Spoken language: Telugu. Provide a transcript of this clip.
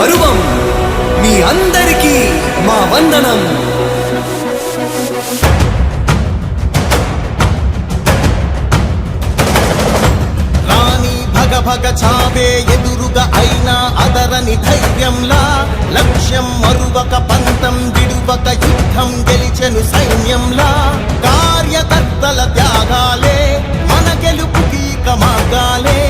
పరువం. మీ అందరికీ మా వందనం. భగ చావే ఎదురుగా అయినా అదరని ధైర్యంలా, లక్ష్యం మరువక పంతం విడువక యుద్ధం గెలిచెను సైన్యంలా. కార్యకర్తల త్యాగాలే మన గెలుపుకి మార్గాలే.